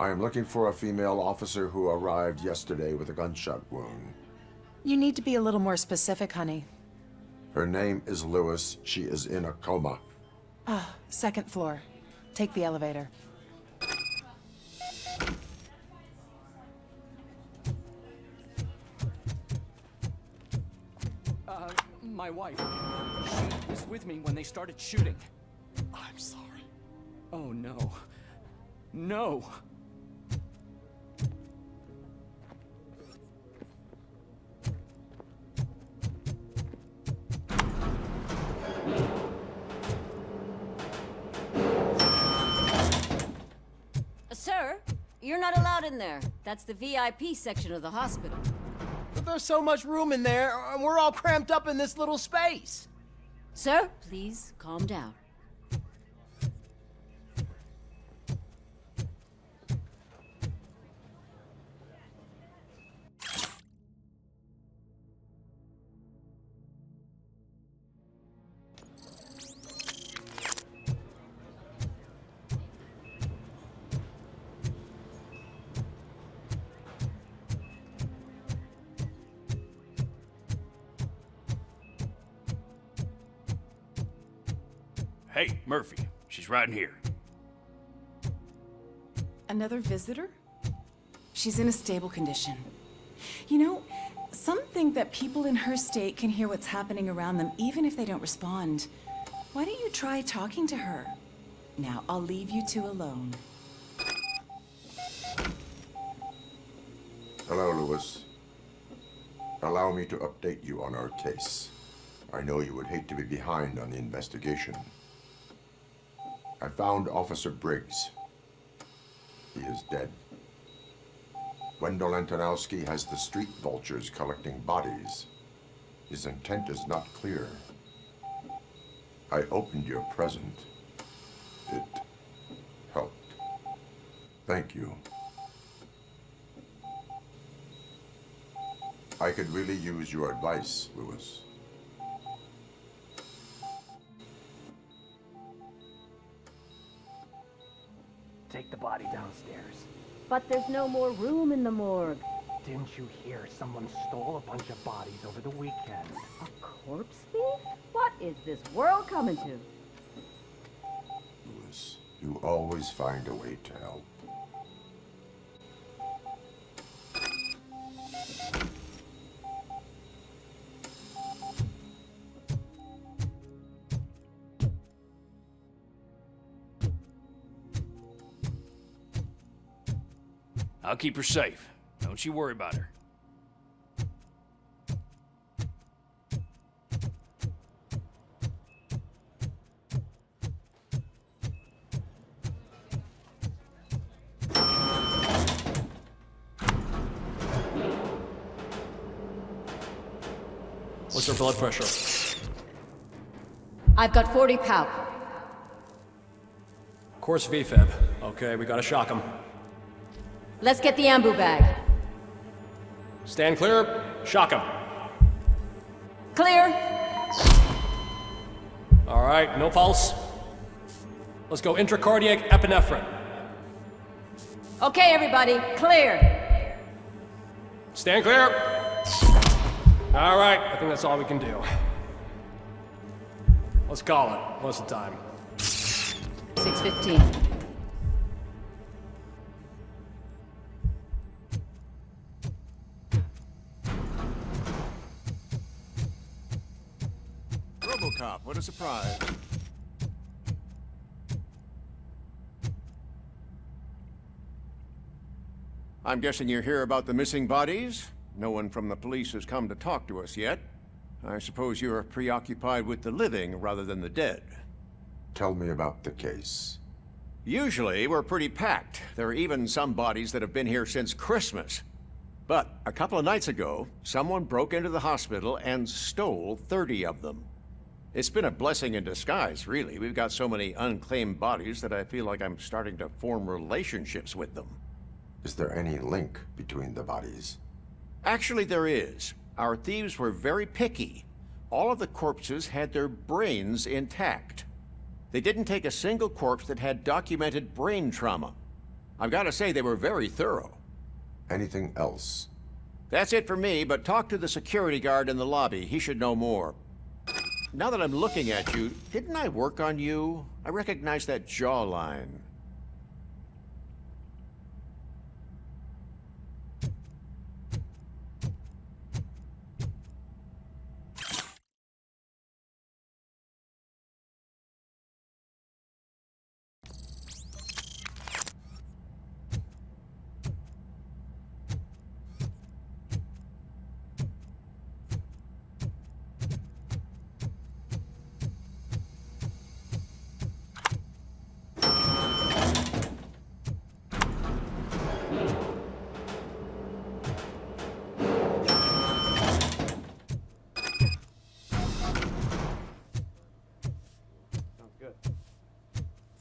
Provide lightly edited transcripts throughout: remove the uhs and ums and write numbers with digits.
I am looking for a female officer who arrived yesterday with a gunshot wound. You need to be a little more specific, honey. Her name is Lewis. She is in a coma. Ah, second floor. Take the elevator. My wife. She was with me when they started shooting. I'm sorry. Oh, no. No! Sir, you're not allowed in there. That's the VIP section of the hospital. But there's so much room in there, and we're all cramped up in this little space. Sir, please calm down. Hey, Murphy. She's right in here. Another visitor? She's in a stable condition. You know, some think that people in her state can hear what's happening around them even if they don't respond. Why don't you try talking to her? Now, I'll leave you two alone. Hello, Lewis. Allow me to update you on our case. I know you would hate to be behind on the investigation. I found Officer Briggs. He is dead. Wendell Antonowski has the street vultures collecting bodies. His intent is not clear. I opened your present. It helped. Thank you. I could really use your advice, Lewis. Take the body downstairs. But there's no more room in the morgue. Didn't you hear someone stole a bunch of bodies over the weekend? A corpse thief? What is this world coming to? Lewis, you always find a way to help. I'll keep her safe. Don't you worry about her. What's her blood pressure? I've got 40 pow. Course VFib. Okay, we gotta shock him. Let's get the ambu bag. Stand clear, shock him. Clear. All right, no pulse. Let's go intracardiac epinephrine. Okay, everybody, clear. Stand clear. All right, I think that's all we can do. Let's call it. What's the time? 6:15. RoboCop, what a surprise. I'm guessing you're here about the missing bodies? No one from the police has come to talk to us yet. I suppose you're preoccupied with the living rather than the dead. Tell me about the case. Usually, we're pretty packed. There are even some bodies that have been here since Christmas. But a couple of nights ago, someone broke into the hospital and stole 30 of them. It's been a blessing in disguise, really. We've got so many unclaimed bodies that I feel like I'm starting to form relationships with them. Is there any link between the bodies? Actually, there is. Our thieves were very picky. All of the corpses had their brains intact. They didn't take a single corpse that had documented brain trauma. I've got to say they were very thorough. Anything else? That's it for me, but talk to the security guard in the lobby. He should know more. Now that I'm looking at you, didn't I work on you? I recognize that jawline.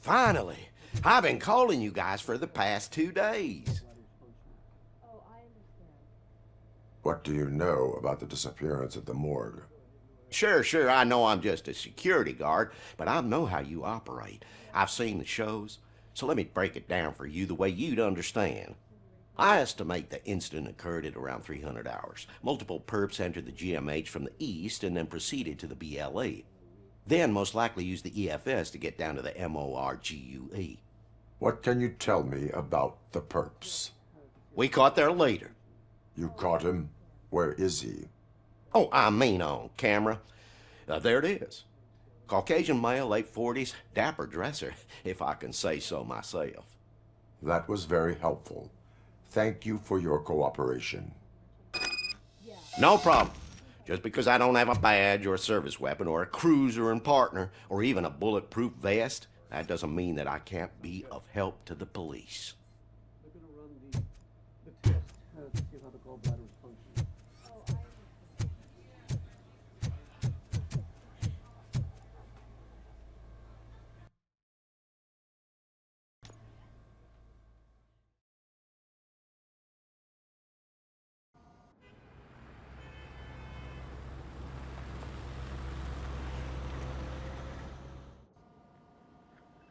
Finally! I've been calling you guys for the past 2 days. What do you know about the disappearance at the morgue? Sure, I know I'm just a security guard, but I know how you operate. I've seen the shows, so let me break it down for you the way you'd understand. I estimate the incident occurred at around 300 hours. Multiple perps entered the GMH from the east and then proceeded to the BLE. Then most likely used the EFS to get down to the MORGUE. What can you tell me about the perps? We caught their leader. You caught him? Where is he? Oh, I mean on camera. There it is. Caucasian male, late 40s, dapper dresser, if I can say so myself. That was very helpful. Thank you for your cooperation. No problem. Just because I don't have a badge or a service weapon or a cruiser and partner or even a bulletproof vest, that doesn't mean that I can't be of help to the police.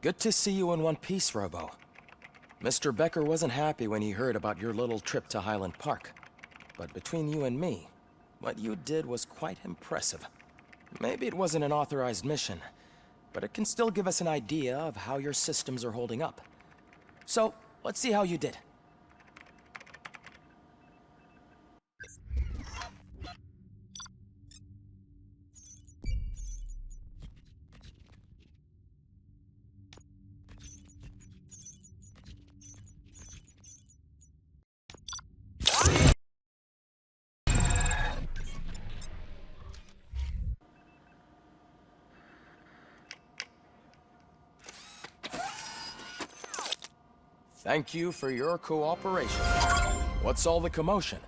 Good to see you in one piece, Robo. Mr. Becker wasn't happy when he heard about your little trip to Highland Park. But between you and me, what you did was quite impressive. Maybe it wasn't an authorized mission, but it can still give us an idea of how your systems are holding up. So, let's see how you did. Thank you for your cooperation. What's all the commotion?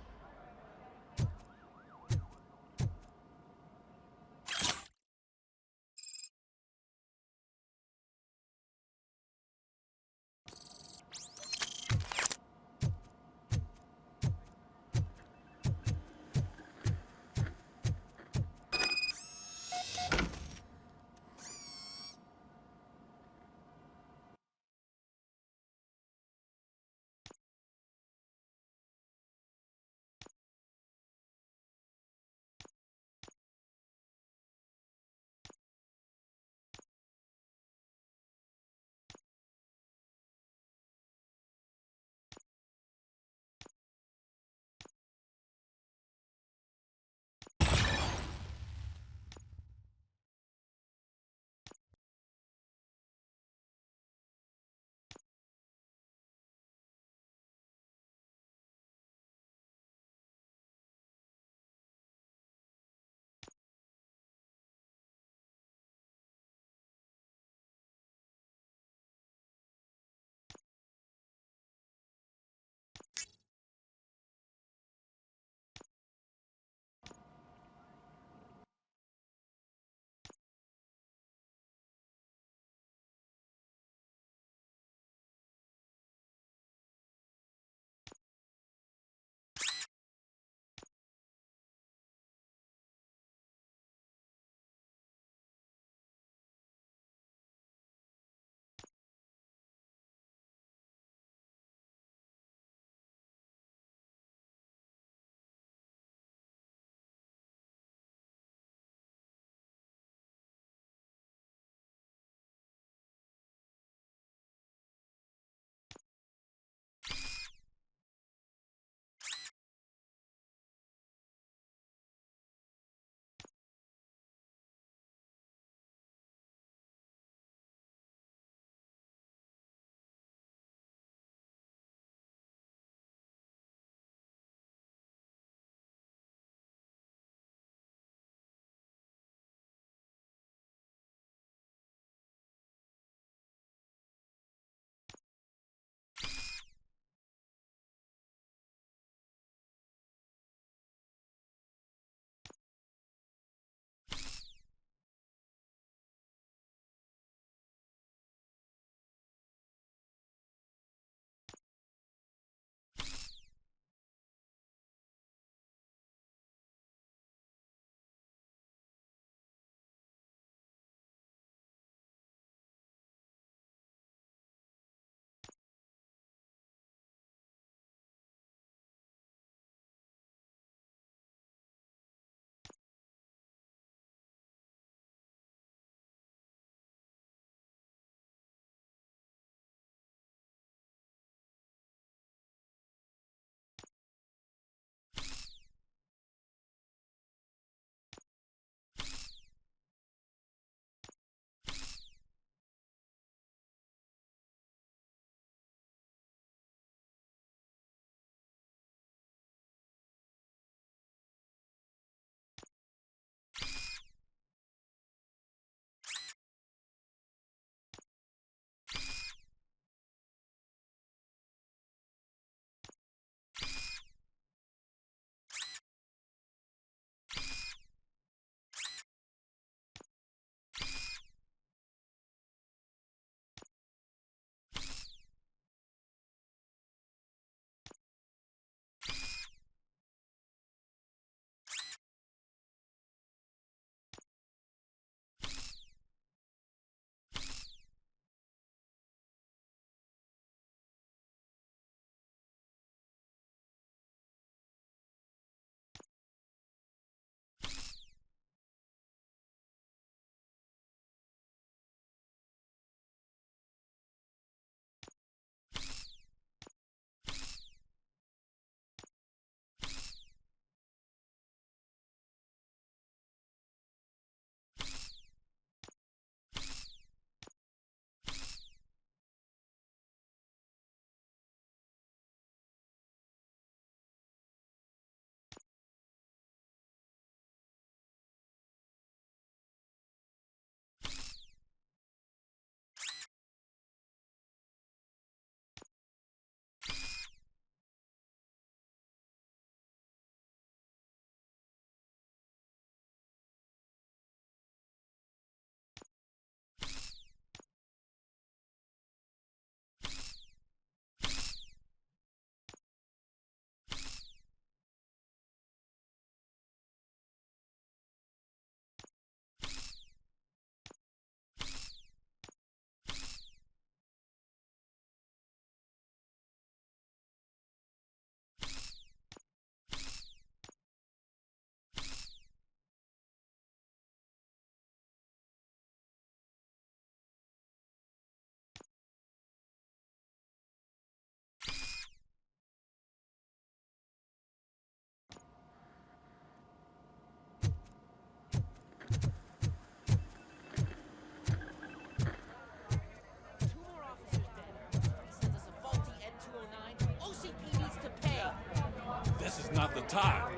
time.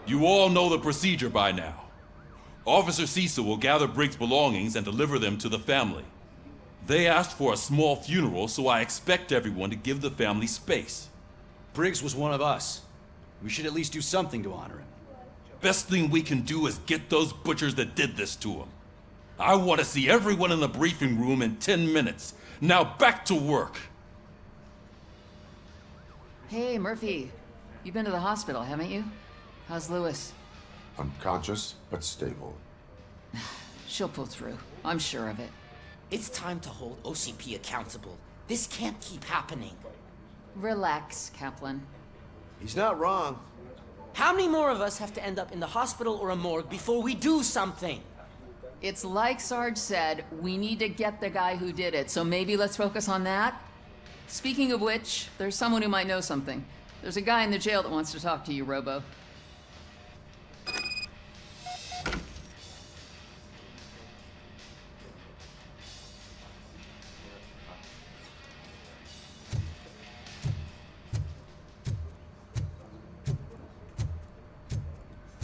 You all know the procedure by now. Officer Cecil will gather Briggs' belongings and deliver them to the family. They asked for a small funeral, so I expect everyone to give the family space. Briggs was one of us. We should at least do something to honor him. Best thing we can do is get those butchers that did this to him. I want to see everyone in the briefing room in 10 minutes. Now back to work. Hey, Murphy. You've been to the hospital, haven't you? How's Lewis? Unconscious, but stable. She'll pull through. I'm sure of it. It's time to hold OCP accountable. This can't keep happening. Relax, Kaplan. He's not wrong. How many more of us have to end up in the hospital or a morgue before we do something? It's like Sarge said, we need to get the guy who did it, so maybe let's focus on that? Speaking of which, there's someone who might know something. There's a guy in the jail that wants to talk to you, Robo.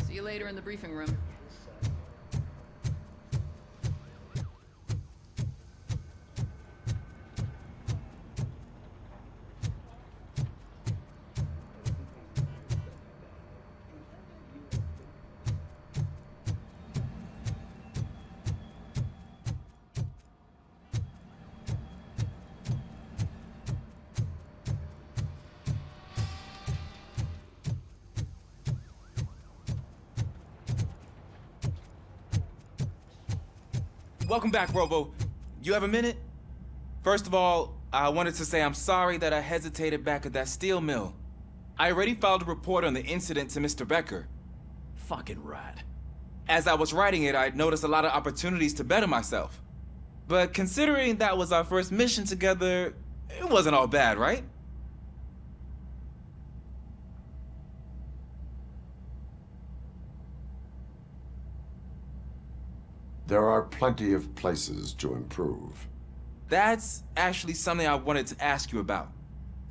See you later in the briefing room. Welcome back, Robo. You have a minute? First of all, I wanted to say I'm sorry that I hesitated back at that steel mill. I already filed a report on the incident to Mr. Becker. Fucking rat. As I was writing it, I noticed a lot of opportunities to better myself. But considering that was our first mission together, it wasn't all bad, right? There are plenty of places to improve. That's actually something I wanted to ask you about.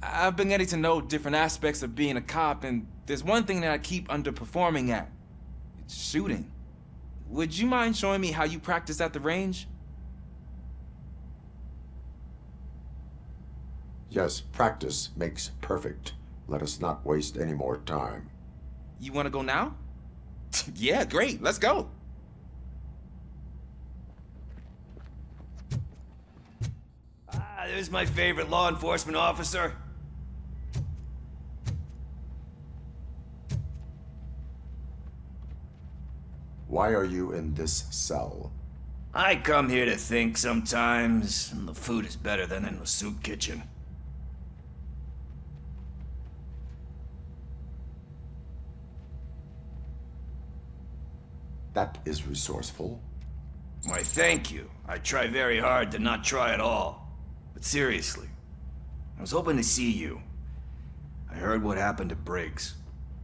I've been getting to know different aspects of being a cop, and there's one thing that I keep underperforming at. It's shooting. Would you mind showing me how you practice at the range? Yes, practice makes perfect. Let us not waste any more time. You want to go now? Yeah, great. Let's go. There's my favorite law enforcement officer. Why are you in this cell? I come here to think sometimes, and the food is better than in the soup kitchen. That is resourceful. Why, thank you. I try very hard to not try at all. But seriously, I was hoping to see you. I heard what happened to Briggs.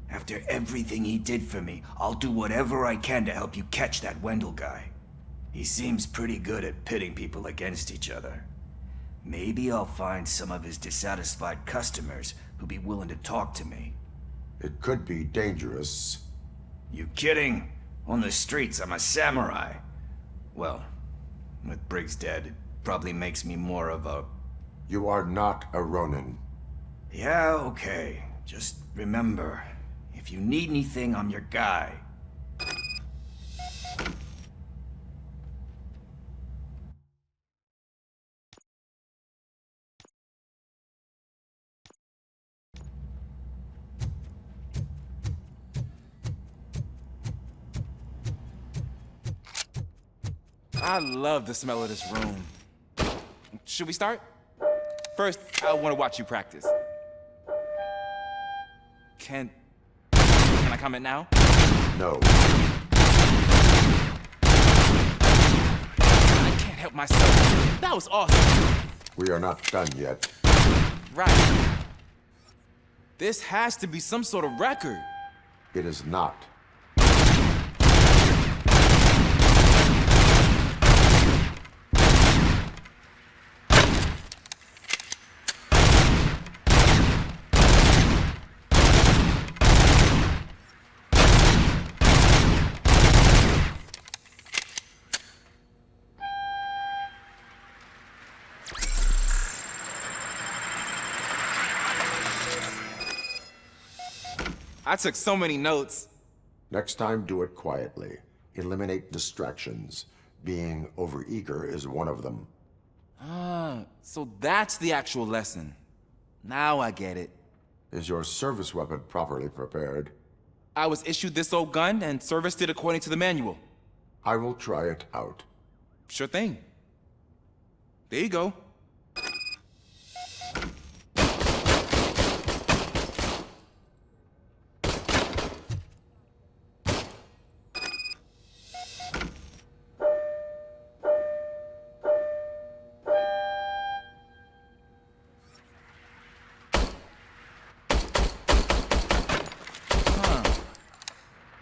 After everything he did for me, I'll do whatever I can to help you catch that Wendell guy. He seems pretty good at pitting people against each other. Maybe I'll find some of his dissatisfied customers who'll be willing to talk to me. It could be dangerous. You kidding? On the streets, I'm a samurai. Well, with Briggs dead, it probably makes me more of a... You are not a Ronin. Yeah, okay. Just remember, if you need anything, I'm your guy. I love the smell of this room. Should we start? First, I want to watch you practice. Can I comment now? No. I can't help myself. That was awesome. We are not done yet. Right. This has to be some sort of record. It is not. I took so many notes. Next time, do it quietly. Eliminate distractions. Being overeager is one of them. Ah, so that's the actual lesson. Now I get it. Is your service weapon properly prepared? I was issued this old gun and serviced it according to the manual. I will try it out. Sure thing. There you go.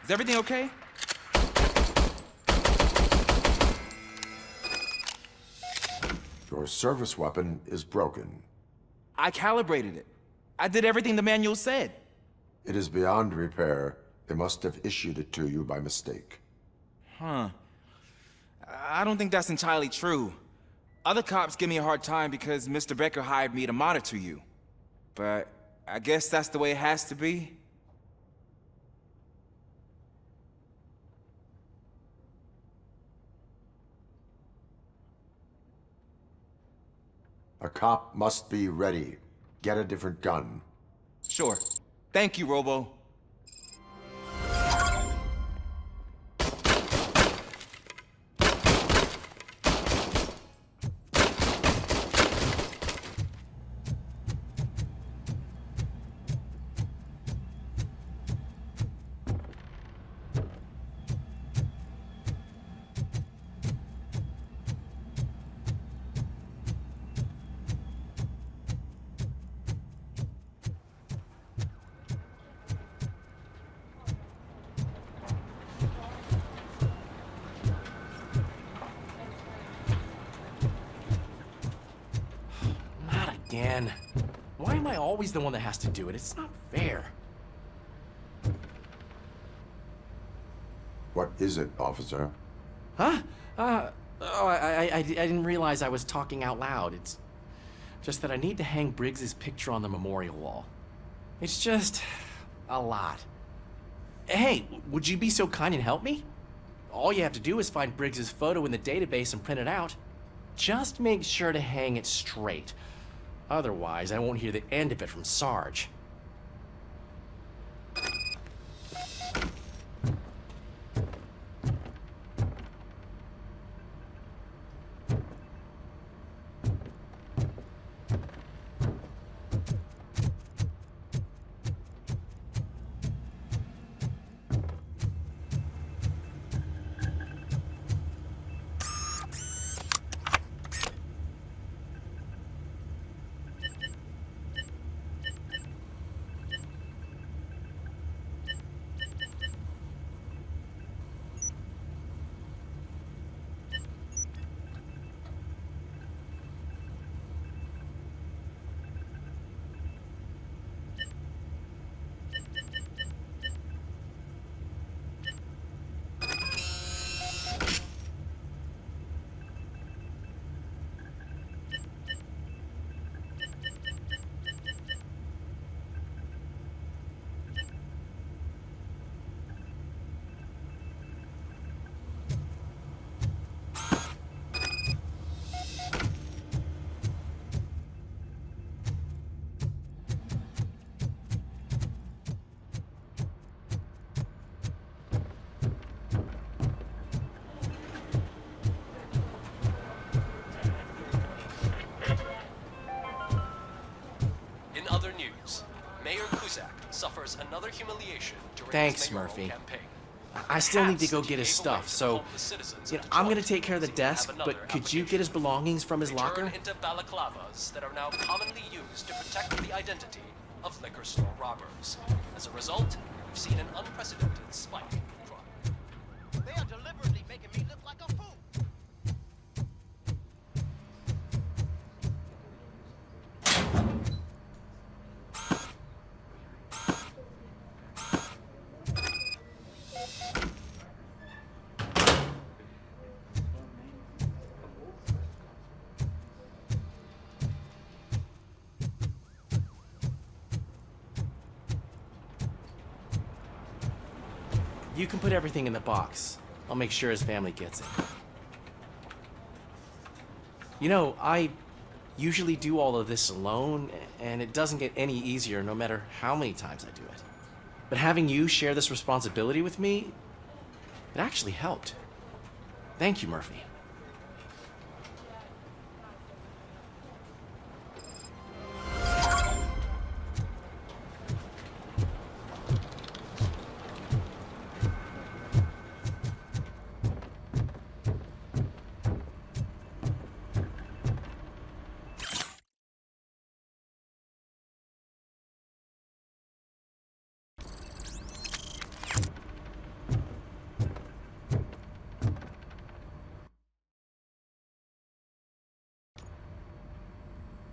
Is everything okay? Your service weapon is broken. I calibrated it. I did everything the manual said. It is beyond repair. They must have issued it to you by mistake. Huh. I don't think that's entirely true. Other cops give me a hard time because Mr. Becker hired me to monitor you. But I guess that's the way it has to be. A cop must be ready. Get a different gun. Sure. Thank you, Robo. Again. Why am I always the one that has to do it? It's not fair. What is it, officer? Huh? I didn't realize I was talking out loud. It's just that I need to hang Briggs's picture on the memorial wall. It's just a lot. Hey, would you be so kind and help me? All you have to do is find Briggs's photo in the database and print it out. Just make sure to hang it straight. Otherwise, I won't hear the end of it from Sarge. suffers another humiliation during Thanks, his mayoral Murphy. campaign. I still need to go get his stuff, so I'm gonna take care of the desk, but could you get his belongings from his locker? Turn into balaclavas that are now commonly used to protect the identity of liquor store robbers. As a result, we've seen an unprecedented spike in crime. They are deliberately making me look like a fool. You can put everything in the box. I'll make sure his family gets it. You know, I usually do all of this alone, and it doesn't get any easier no matter how many times I do it. But having you share this responsibility with me, it actually helped. Thank you, Murphy.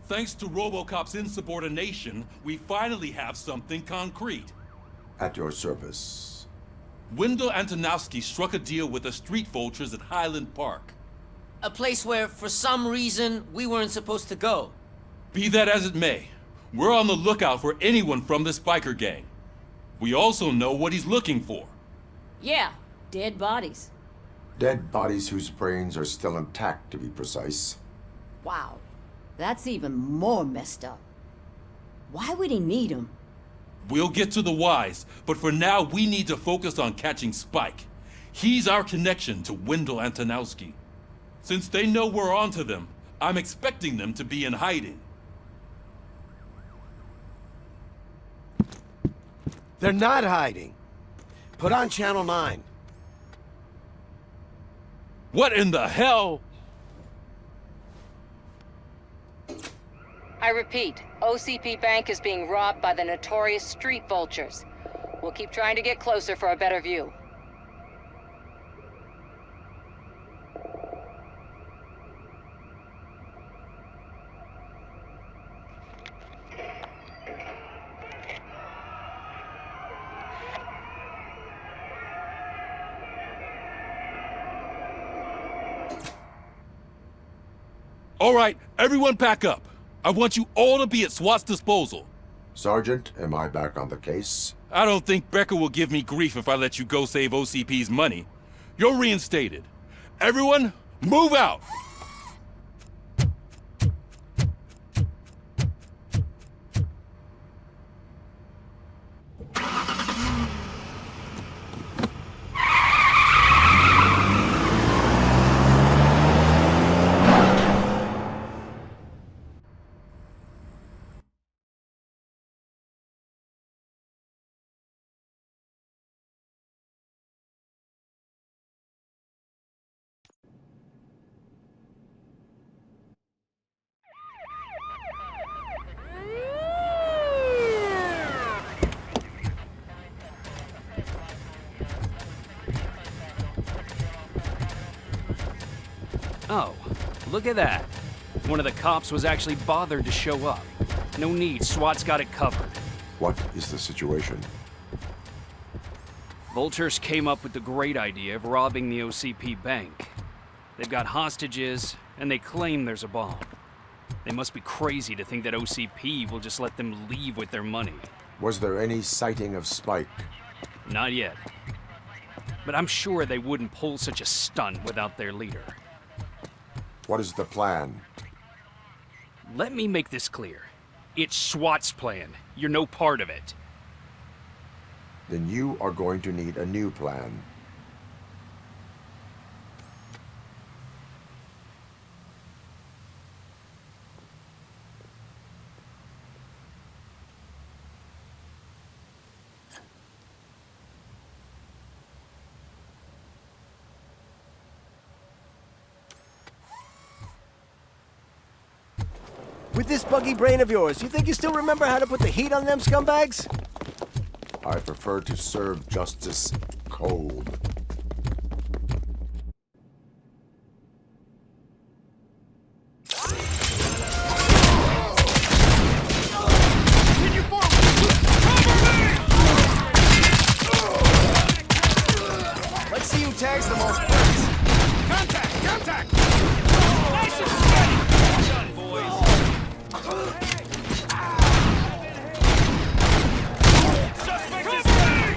Thanks to RoboCop's insubordination, we finally have something concrete. At your service. Wendell Antonowski struck a deal with the street vultures at Highland Park. A place where, for some reason, we weren't supposed to go. Be that as it may, we're on the lookout for anyone from this biker gang. We also know what he's looking for. Yeah, dead bodies. Dead bodies whose brains are still intact, to be precise. Wow, that's even more messed up. Why would he need them? We'll get to the whys, but for now we need to focus on catching Spike. He's our connection to Wendell Antonowski. Since they know we're onto them, I'm expecting them to be in hiding. They're not hiding. Put on Channel 9. What in the hell? I repeat, OCP Bank is being robbed by the notorious street vultures. We'll keep trying to get closer for a better view. All right, everyone pack up. I want you all to be at SWAT's disposal. Sergeant, am I back on the case? I don't think Becker will give me grief if I let you go save OCP's money. You're reinstated. Everyone, move out! Oh, look at that. One of the cops was actually bothered to show up. No need, SWAT's got it covered. What is the situation? Vultures came up with the great idea of robbing the OCP bank. They've got hostages, and they claim there's a bomb. They must be crazy to think that OCP will just let them leave with their money. Was there any sighting of Spike? Not yet. But I'm sure they wouldn't pull such a stunt without their leader. What is the plan? Let me make this clear. It's SWAT's plan. You're no part of it. Then you are going to need a new plan. With this buggy brain of yours, you think you still remember how to put the heat on them scumbags? I prefer to serve justice cold. Let's see who tags the most first. Contact! Contact! Nice and steady! Well done, boys. Suspect is free!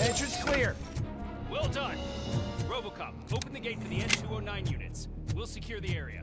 Entrance clear. Well done. RoboCop, open the gate for the N209 units. We'll secure the area.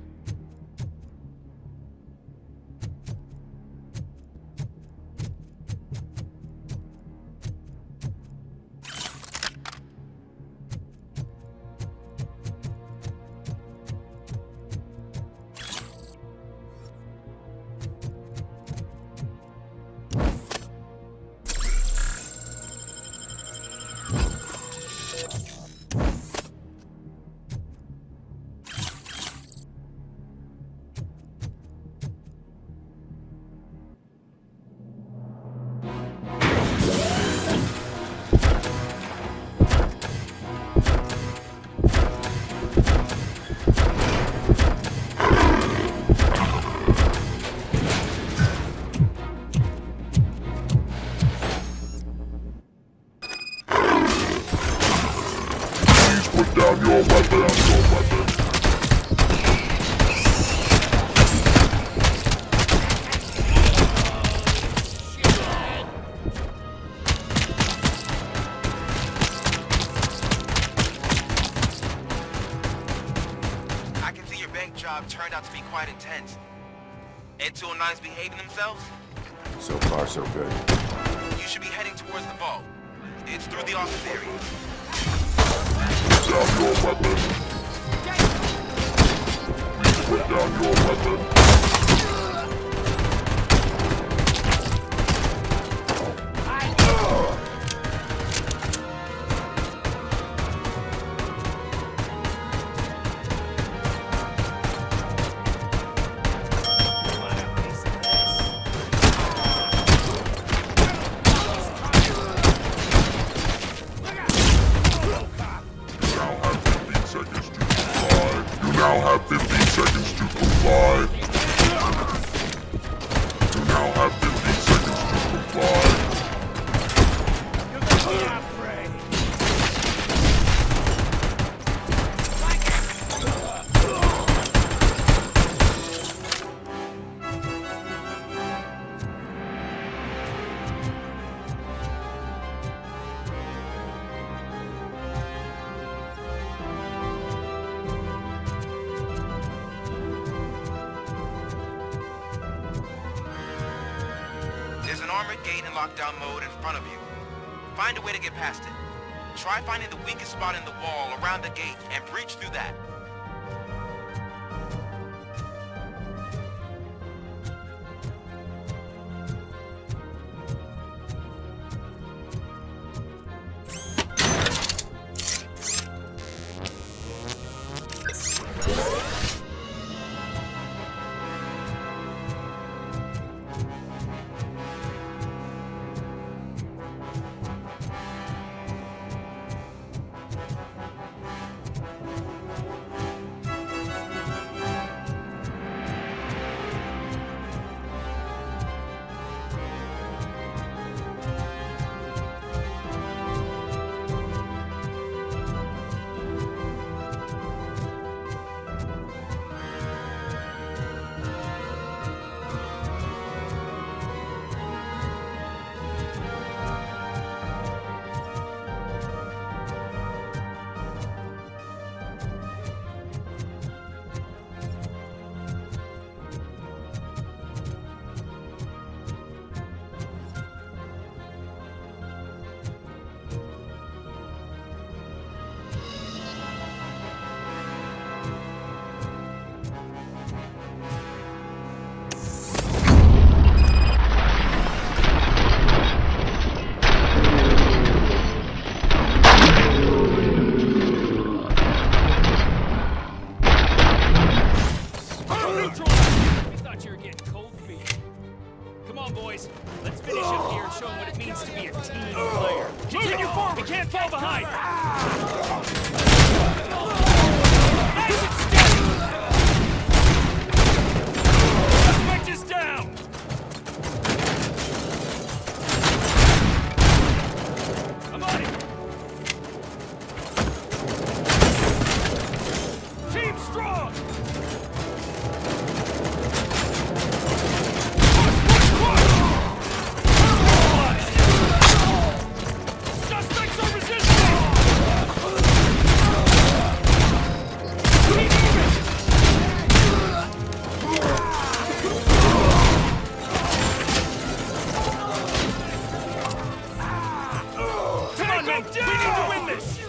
Turned out to be quite intense. N209's behaving themselves? So far, so good. You should be heading towards the vault. It's through the office area. Down your weapon. Please put down your weapon. Gate in lockdown mode in front of you. Find a way to get past it. Try finding the weakest spot in the wall around the gate and breach through that. Suspect me! We need to win this!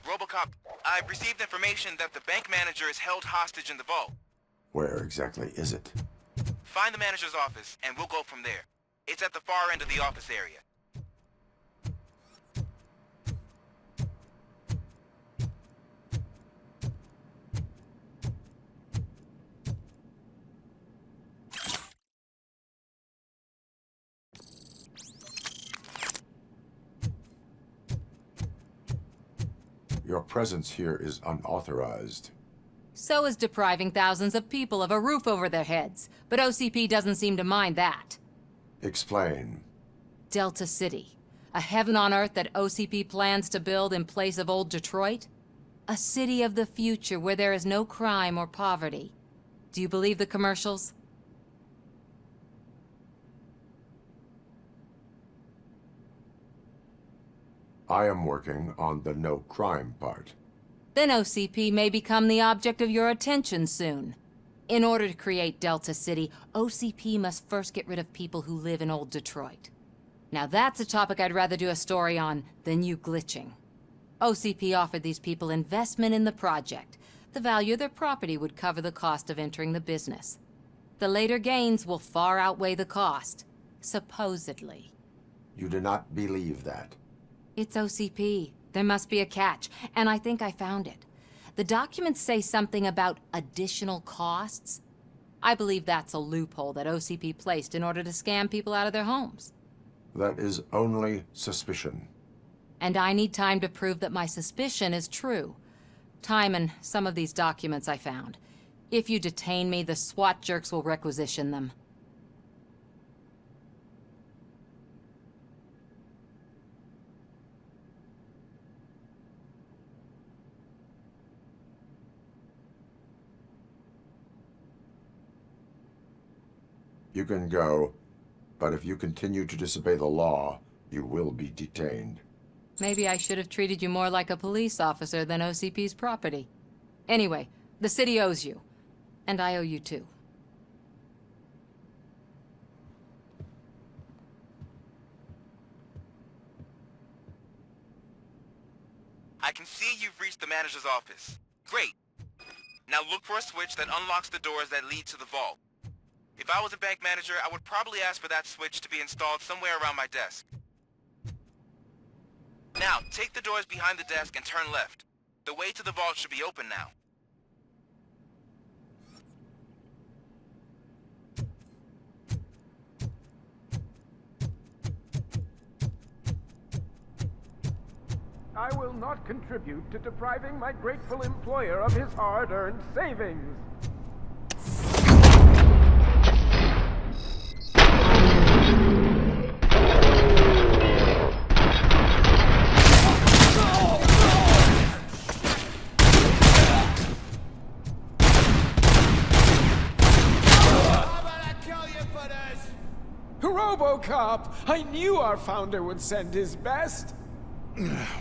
RoboCop, I've received information that the bank manager is held hostage in the vault. Where exactly is it? Find the manager's office, and we'll go from there. It's at the far end of the office area. Your presence here is unauthorized. So is depriving thousands of people of a roof over their heads. But OCP doesn't seem to mind that. Explain. Delta City. A heaven on earth that OCP plans to build in place of old Detroit? A city of the future where there is no crime or poverty. Do you believe the commercials? I am working on the no crime part. Then OCP may become the object of your attention soon. In order to create Delta City, OCP must first get rid of people who live in old Detroit. Now that's a topic I'd rather do a story on than you glitching. OCP offered these people investment in the project. The value of their property would cover the cost of entering the business. The later gains will far outweigh the cost, supposedly. You do not believe that. It's OCP. There must be a catch, and I think I found it. The documents say something about additional costs. I believe that's a loophole that OCP placed in order to scam people out of their homes. That is only suspicion. And I need time to prove that my suspicion is true. Time and some of these documents I found. If you detain me, the SWAT jerks will requisition them. You can go, but if you continue to disobey the law, you will be detained. Maybe I should have treated you more like a police officer than OCP's property. Anyway, the city owes you. And I owe you too. I can see you've reached the manager's office. Great. Now look for a switch that unlocks the doors that lead to the vault. If I was a bank manager, I would probably ask for that switch to be installed somewhere around my desk. Now, take the doors behind the desk and turn left. The way to the vault should be open now. I will not contribute to depriving my grateful employer of his hard-earned savings. RoboCop! I knew our founder would send his best!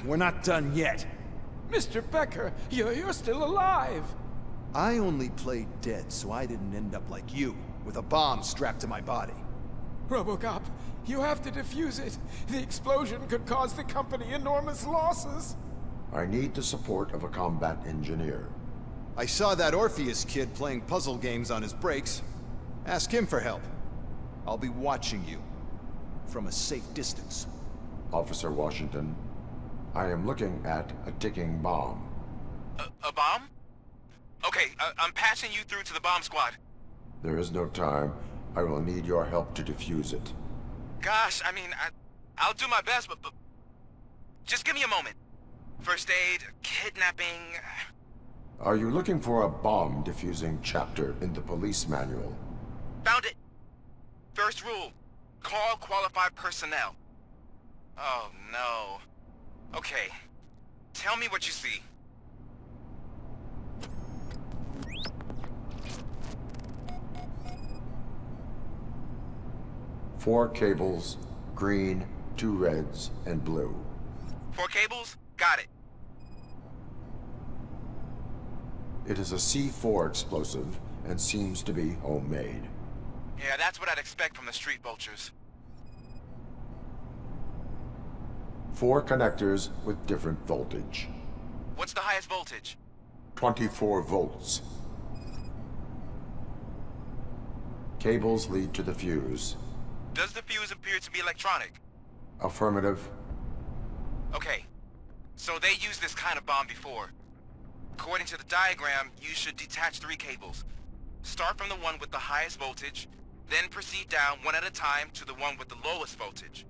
We're not done yet. Mr. Becker, you're still alive! I only played dead so I didn't end up like you, with a bomb strapped to my body. RoboCop, you have to defuse it. The explosion could cause the company enormous losses. I need the support of a combat engineer. I saw that Orpheus kid playing puzzle games on his breaks. Ask him for help. I'll be watching you, from a safe distance. Officer Washington, I am looking at a ticking bomb. A bomb? Okay, I'm passing you through to the bomb squad. There is no time. I will need your help to defuse it. Gosh, I mean, I'll do my best, but just give me a moment. First aid, kidnapping... Are you looking for a bomb defusing chapter in the police manual? Found it! First rule, call qualified personnel. Oh, no. Okay, tell me what you see. Four cables, green, 2 reds, and blue. 4 cables? Got it. It is a C4 explosive and seems to be homemade. Yeah, that's what I'd expect from the street vultures. 4 connectors with different voltage. What's the highest voltage? 24 volts. Cables lead to the fuse. Does the fuse appear to be electronic? Affirmative. Okay, so they used this kind of bomb before. According to the diagram, you should detach 3 cables. Start from the one with the highest voltage, then proceed down one at a time to the one with the lowest voltage.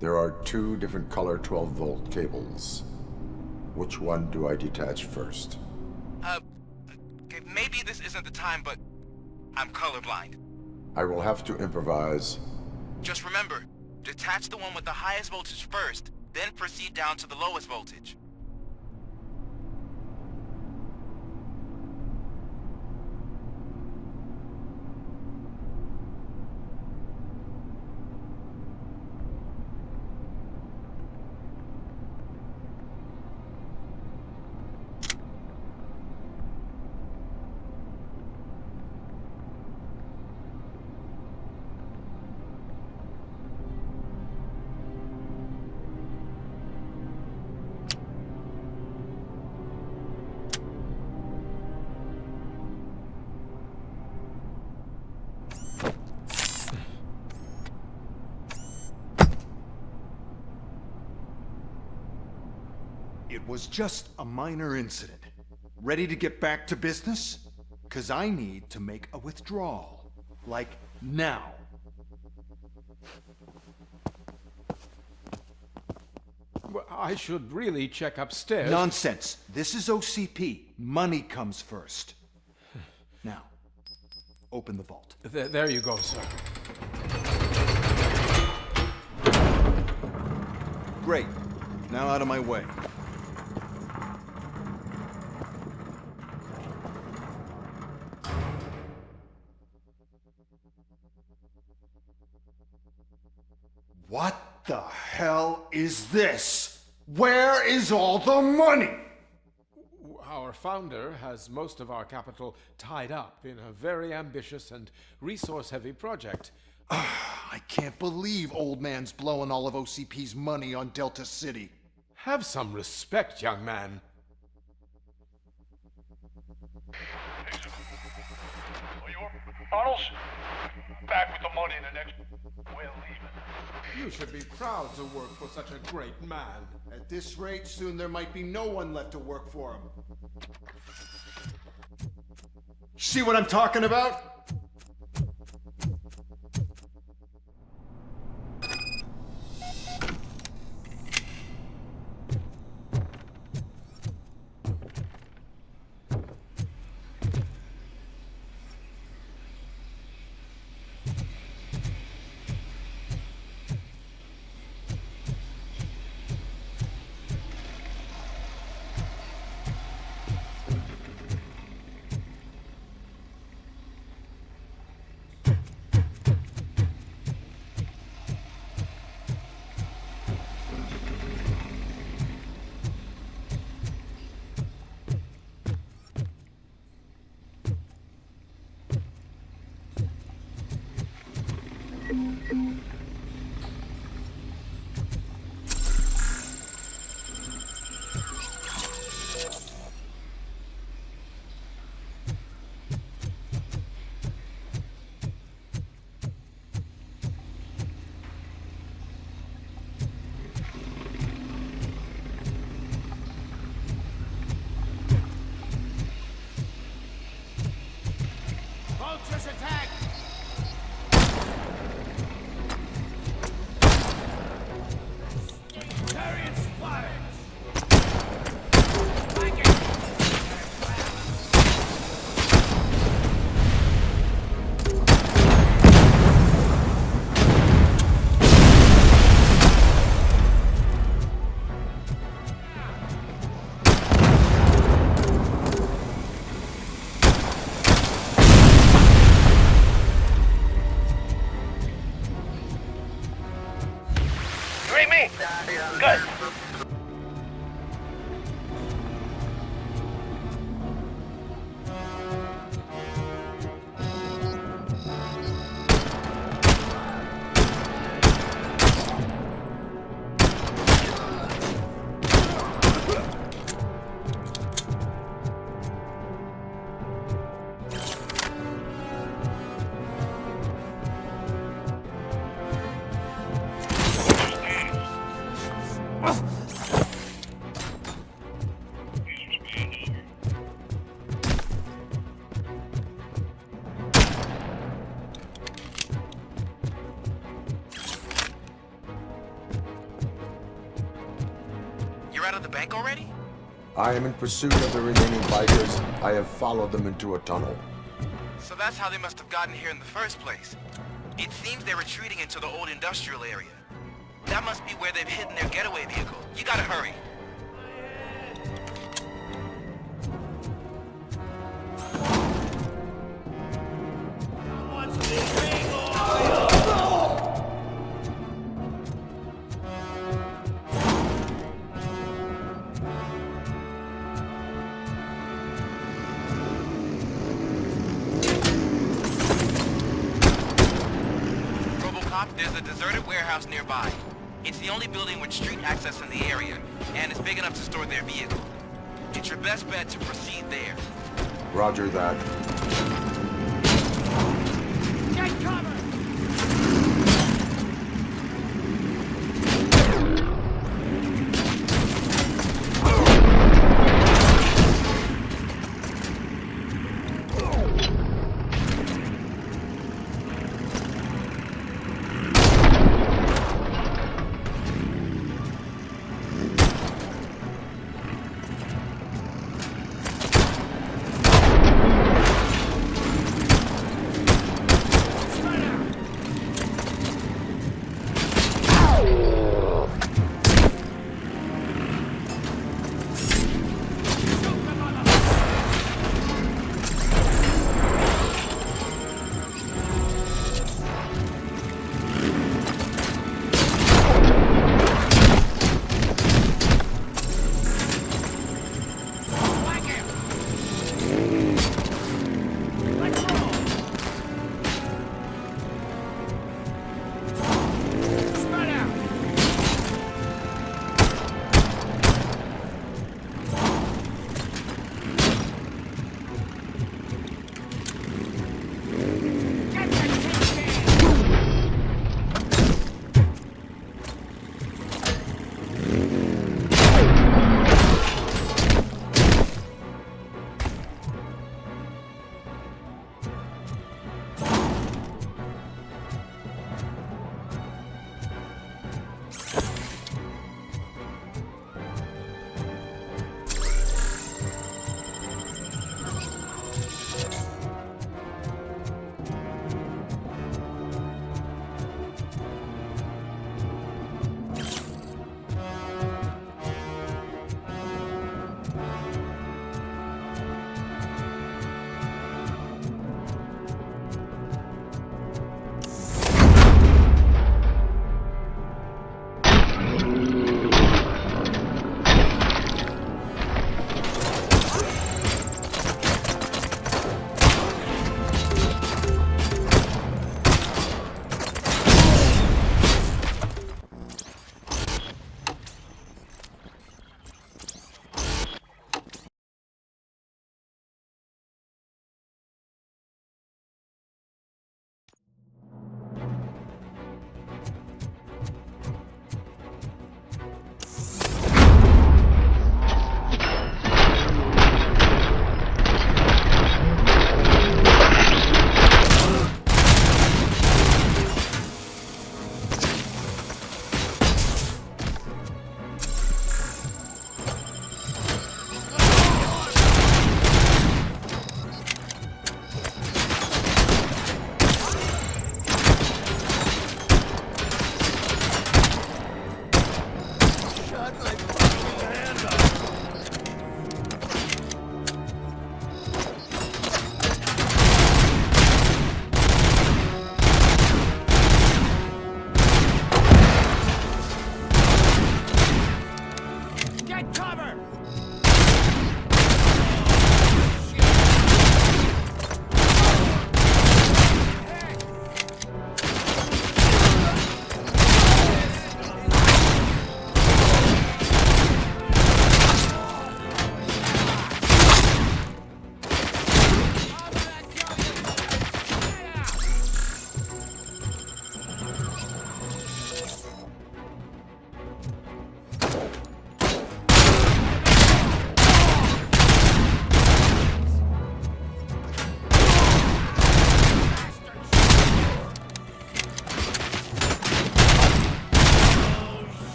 There are 2 different color 12-volt cables. Which one do I detach first? Okay, maybe this isn't the time, but I'm colorblind. I will have to improvise. Just remember, detach the one with the highest voltage first, then proceed down to the lowest voltage. It was just a minor incident. Ready to get back to business? 'Cause I need to make a withdrawal. Like, now. Well, I should really check upstairs. Nonsense. This is OCP. Money comes first. Now, open the vault. There you go, sir. Great. Now out of my way. What the hell is this? Where is all the money? Our founder has most of our capital tied up in a very ambitious and resource-heavy project. I can't believe old man's blowing all of OCP's money on Delta City. Have some respect, young man. Arnold's back with the money in the next... We're leaving. You should be proud to work for such a great man. At this rate, soon there might be no one left to work for him. See what I'm talking about? You're out of the bank already? I am in pursuit of the remaining bikers. I have followed them into a tunnel. So that's how they must have gotten here in the first place. It seems they're retreating into the old industrial area. That must be where they've hidden their getaway vehicle. You gotta hurry. RoboCop, there's a deserted warehouse nearby. It's the only building with street access in the area, and it's big enough to store their vehicle. It's your best bet to proceed there. Roger that. Get cover!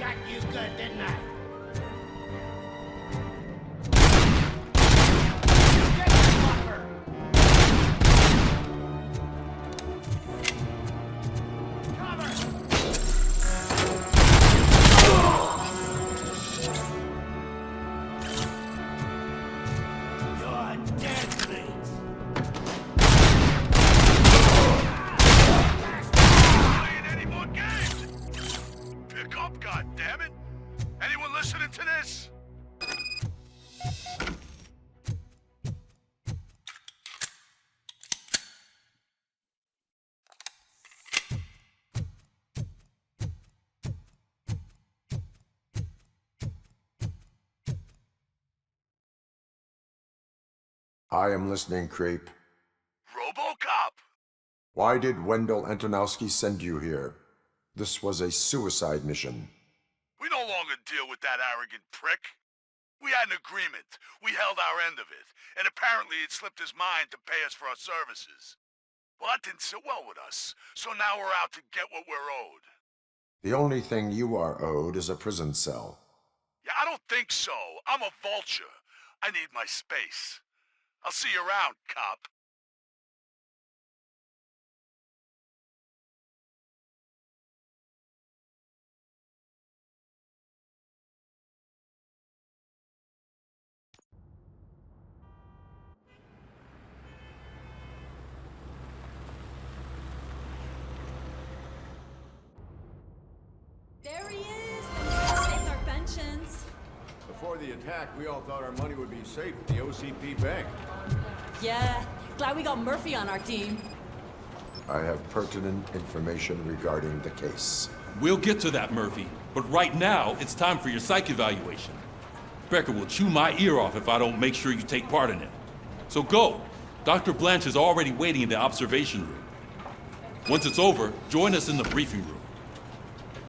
got you good, didn't I? Get the fucker! Cover! You're dead, Briggs. Playing any more games? Pick up, goddammit! Anyone listening to this? I am listening, Creep. RoboCop! Why did Wendell Antonowski send you here? This was a suicide mission. We no longer deal with that arrogant prick. We had an agreement. We held our end of it, and apparently it slipped his mind to pay us for our services. Well, that didn't sit well with us, so now we're out to get what we're owed. The only thing you are owed is a prison cell. Yeah, I don't think so. I'm a vulture. I need my space. I'll see you around, cop. There he is! The man saved our pensions. Before the attack, we all thought our money would be safe at the OCP bank. Yeah, glad we got Murphy on our team. I have pertinent information regarding the case. We'll get to that, Murphy. But right now, it's time for your psych evaluation. Becker will chew my ear off if I don't make sure you take part in it. So go. Dr. Blanche is already waiting in the observation room. Once it's over, join us in the briefing room.